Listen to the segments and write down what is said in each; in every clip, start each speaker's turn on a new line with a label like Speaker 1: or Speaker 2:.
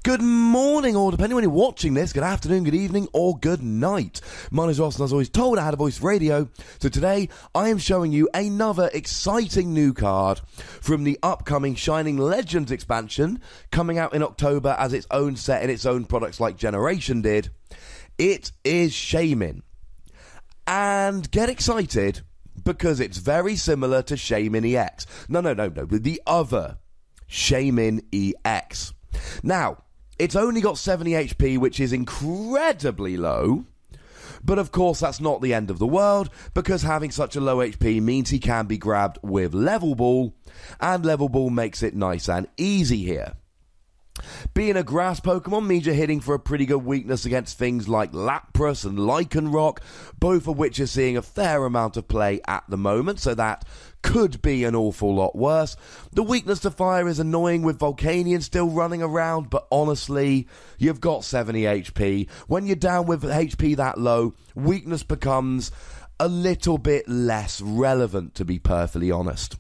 Speaker 1: Good morning, or depending on when you're watching this, good afternoon, good evening, or good night. My name is Ross, and as always told, I had a voice radio. So today, I am showing you another exciting new card from the upcoming Shining Legends expansion, coming out in October as its own set in its own products like Generation did. It is Shaymin. And get excited, because it's very similar to Shaymin EX. No, the other Shaymin EX. Now, it's only got 70 HP, which is incredibly low, but of course that's not the end of the world, because having such a low HP means he can be grabbed with Level Ball, and Level Ball makes it nice and easy here. Being a grass Pokemon means you're hitting for a pretty good weakness against things like Lapras and Lycanroc, both of which are seeing a fair amount of play at the moment, so that could be an awful lot worse. The weakness to fire is annoying with Volcanion still running around, but honestly, you've got 70 HP. When you're down with HP that low, weakness becomes a little bit less relevant, to be perfectly honest.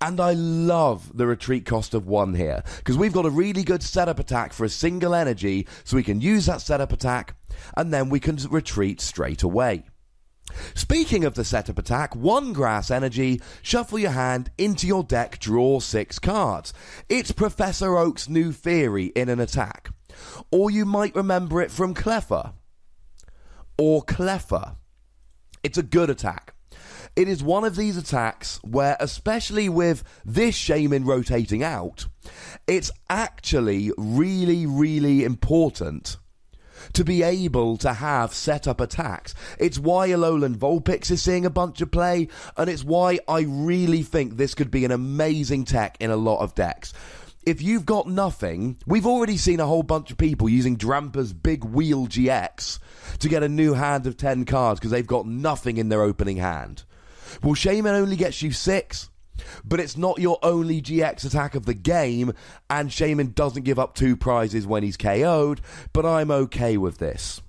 Speaker 1: And I love the retreat cost of 1 here, because we've got a really good setup attack for a single energy, so we can use that setup attack, and then we can retreat straight away. Speaking of the setup attack, 1 grass energy, shuffle your hand into your deck, draw 6 cards. It's Professor Oak's new theory in an attack. Or you might remember it from Cleffa. Or Cleffa. It's a good attack. It is one of these attacks where, especially with this Shaymin rotating out, it's actually really, really important to be able to have set-up attacks. It's why Alolan Vulpix is seeing a bunch of play, and it's why I really think this could be an amazing tech in a lot of decks. If you've got nothing, we've already seen a whole bunch of people using Drampa's Big Wheel GX to get a new hand of 10 cards because they've got nothing in their opening hand. Well, Shaymin only gets you 6, but it's not your only GX attack of the game, and Shaymin doesn't give up 2 prizes when he's KO'd, but I'm okay with this.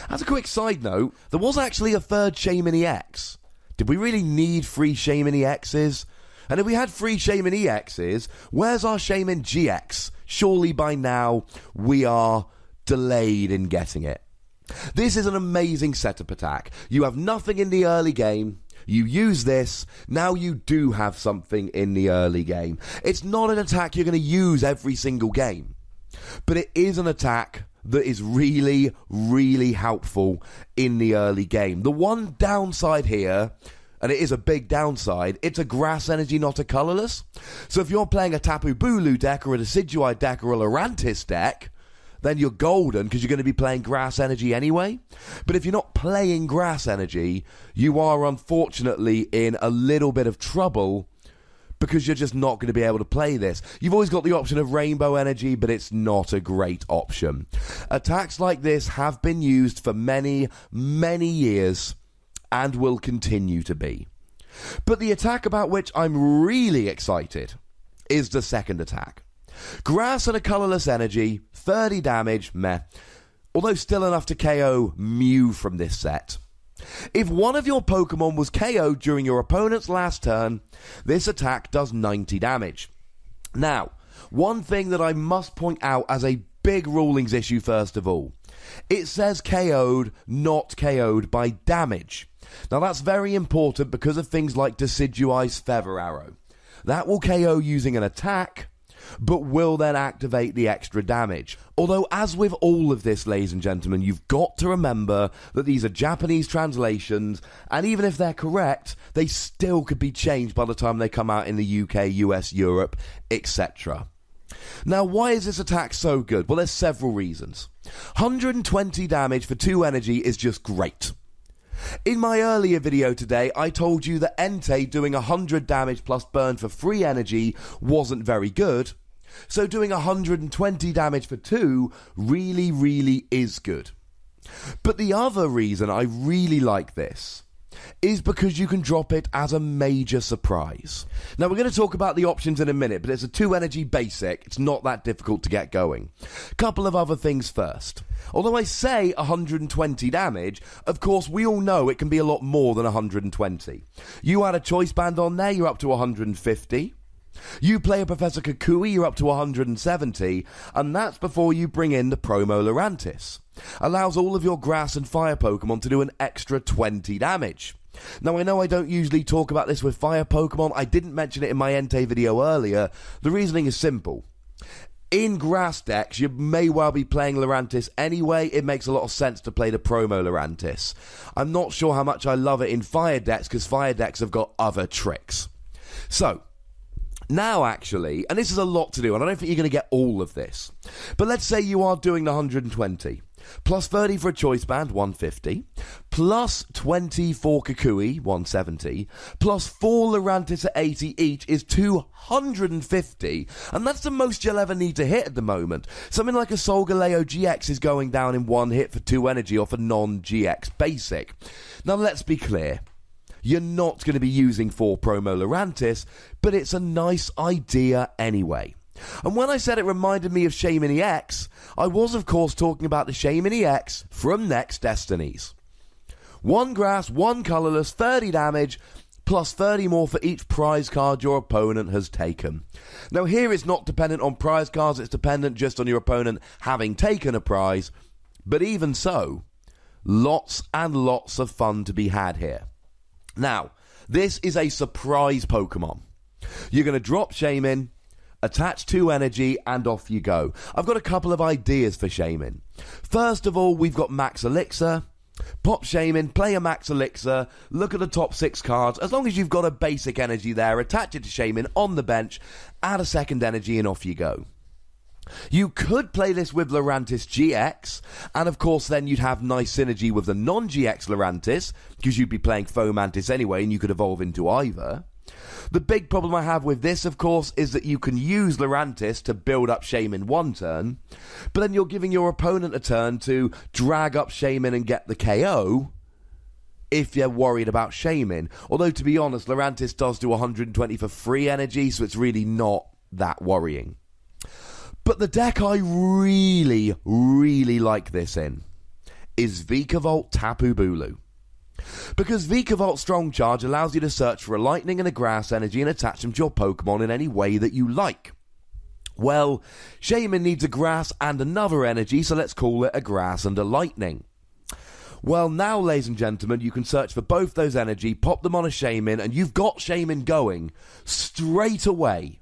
Speaker 1: As a quick side note, there was actually a third Shaymin EX. Did we really need 3 Shaymin EXs? And if we had 3 Shaymin EXs, where's our Shaymin GX? Surely by now we are delayed in getting it. This is an amazing setup attack. You have nothing in the early game. You use this, now you do have something in the early game. It's not an attack you're going to use every single game, but it is an attack that is really, really helpful in the early game. The one downside here, and it is a big downside, it's a grass energy, not a colourless. So if you're playing a Tapu Bulu deck or a Decidueye deck or a Lurantis deck, then you're golden because you're going to be playing grass energy anyway. But if you're not playing grass energy, you are unfortunately in a little bit of trouble because you're just not going to be able to play this. You've always got the option of rainbow energy, but it's not a great option. Attacks like this have been used for many, many years and will continue to be. But the attack about which I'm really excited is the second attack. Grass and a colourless energy, 30 damage, meh. Although still enough to KO Mew from this set. If one of your Pokemon was KO'd during your opponent's last turn, this attack does 90 damage. Now, one thing that I must point out as a big rulings issue first of all. It says KO'd, not KO'd by damage. Now that's very important because of things like Decidueye's Feather Arrow. That will KO using an attack, but will then activate the extra damage. Although, as with all of this, ladies and gentlemen, you've got to remember that these are Japanese translations, and even if they're correct, they still could be changed by the time they come out in the UK, US, Europe, etc. Now, why is this attack so good? Well, there's several reasons. 120 damage for 2 energy is just great. In my earlier video today, I told you that Entei doing 100 damage plus burn for 3 energy wasn't very good, so doing 120 damage for 2 really, really is good. But the other reason I really like this is because you can drop it as a major surprise. Now, we're going to talk about the options in a minute, but it's a 2 energy basic. It's not that difficult to get going. Couple of other things first. Although I say 120 damage, of course we all know it can be a lot more than 120. You add a choice band on there, you're up to 150. You play a Professor Kukui, you're up to 170, and that's before you bring in the promo Lurantis. Allows all of your grass and fire Pokemon to do an extra 20 damage. Now, I know I don't usually talk about this with fire Pokemon. I didn't mention it in my Entei video earlier. The reasoning is simple. In grass decks, you may well be playing Lurantis anyway. It makes a lot of sense to play the promo Lurantis. I'm not sure how much I love it in fire decks, because fire decks have got other tricks. So, now actually, and this is a lot to do, and I don't think you're going to get all of this, but let's say you are doing the 120. Plus 30 for a choice band, 150. Plus 20 for Kukui, 170. Plus 4 Lurantis at 80 each is 250. And that's the most you'll ever need to hit at the moment. Something like a Solgaleo GX is going down in one hit for 2 energy off a non-GX basic. Now let's be clear. You're not going to be using 4 promo Lurantis, but it's a nice idea anyway. And when I said it reminded me of Shaymin EX, I was of course talking about the Shaymin EX from Next Destinies. 1 grass, 1 colourless, 30 damage, plus 30 more for each prize card your opponent has taken. Now here it's not dependent on prize cards, it's dependent just on your opponent having taken a prize, but even so, lots and lots of fun to be had here. Now, this is a surprise Pokemon. You're going to drop Shaymin, attach 2 energy, and off you go. I've got a couple of ideas for Shaymin. First of all, we've got Max Elixir. Pop Shaymin, play a Max Elixir, look at the top 6 cards. As long as you've got a basic energy there, attach it to Shaymin on the bench, add a second energy, and off you go. You could play this with Lurantis GX, and of course then you'd have nice synergy with the non-GX Lurantis, because you'd be playing Fomantis anyway, and you could evolve into either. The big problem I have with this, of course, is that you can use Lurantis to build up Shaymin one turn, but then you're giving your opponent a turn to drag up Shaymin and get the KO if you're worried about Shaymin. Although, to be honest, Lurantis does do 120 for free energy, so it's really not that worrying. But the deck I really, really like this in is Vikavolt Tapu Bulu. Because Vikavolt Strong Charge allows you to search for a lightning and a grass energy and attach them to your Pokemon in any way that you like. Well, Shaymin needs a grass and another energy, so let's call it a grass and a lightning. Well, now, ladies and gentlemen, you can search for both those energy, pop them on a Shaymin, and you've got Shaymin going straight away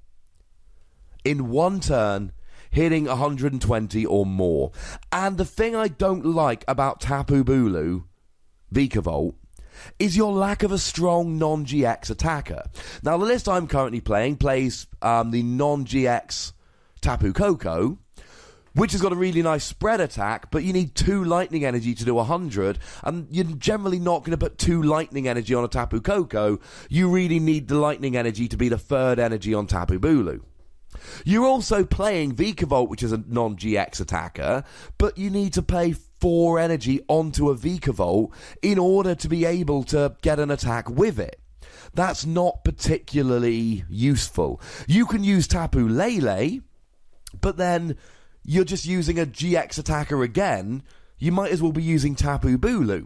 Speaker 1: in one turn, hitting 120 or more. And the thing I don't like about Tapu Bulu, Vikavolt, is your lack of a strong non-GX attacker. Now, the list I'm currently playing plays the non-GX Tapu Koko, which has got a really nice spread attack, but you need 2 lightning energy to do 100, and you're generally not going to put 2 lightning energy on a Tapu Koko. You really need the lightning energy to be the 3rd energy on Tapu Bulu. You're also playing Vikavolt, which is a non-GX attacker, but you need to pay 4 energy onto a Vikavolt in order to be able to get an attack with it. That's not particularly useful. You can use Tapu Lele, but then you're just using a GX attacker again. You might as well be using Tapu Bulu.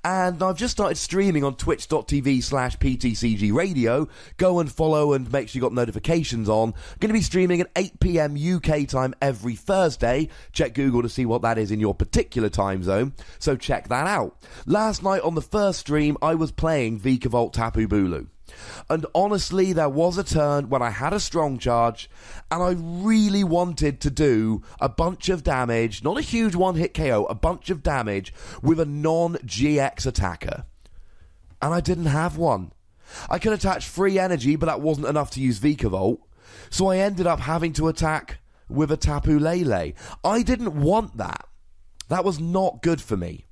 Speaker 1: And I've just started streaming on twitch.tv/PTCGRadio. Go and follow and make sure you got notifications on. I'm going to be streaming at 8 PM UK time every Thursday. Check Google to see what that is in your particular time zone. So check that out. Last night on the first stream, I was playing Vikavolt Tapu Bulu. And honestly, there was a turn when I had a strong charge and I really wanted to do a bunch of damage, not a huge one-hit KO, a bunch of damage with a non-GX attacker. And I didn't have one. I could attach free energy, but that wasn't enough to use Vikavolt, so I ended up having to attack with a Tapu Lele. I didn't want that. That was not good for me.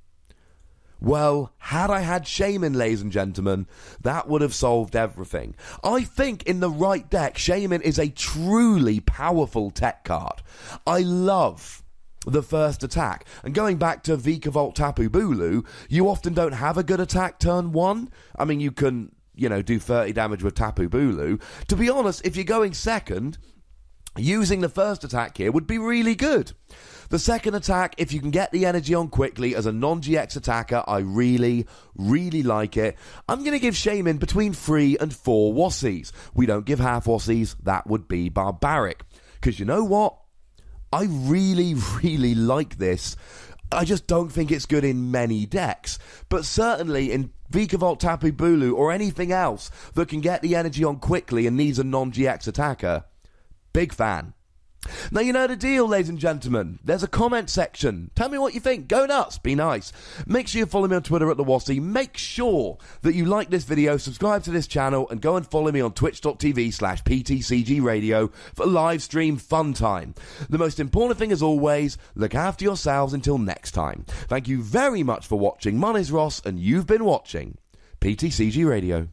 Speaker 1: Well, had I had Shaymin, ladies and gentlemen, that would have solved everything. I think in the right deck, Shaymin is a truly powerful tech card. I love the first attack. And going back to Vikavolt Tapu Bulu, you often don't have a good attack turn 1. I mean, you can, do 30 damage with Tapu Bulu. To be honest, if you're going second, using the first attack here would be really good. The second attack, if you can get the energy on quickly as a non-GX attacker, I really, really like it. I'm going to give Shaymin between 3 and 4 Wassies. We don't give half Wassies, that would be barbaric. Because you know what? I really, really like this. I just don't think it's good in many decks. But certainly in Vikavolt, Tapu Bulu, or anything else that can get the energy on quickly and needs a non-GX attacker, big fan. Now, you know the deal, ladies and gentlemen. There's a comment section. Tell me what you think. Go nuts. Be nice. Make sure you follow me on Twitter at the Wassie. Make sure that you like this video, subscribe to this channel, and go and follow me on twitch.tv/PTCGRadio for live stream fun time. The most important thing, as always, look after yourselves until next time. Thank you very much for watching. My name's Ross, and you've been watching PTCG Radio.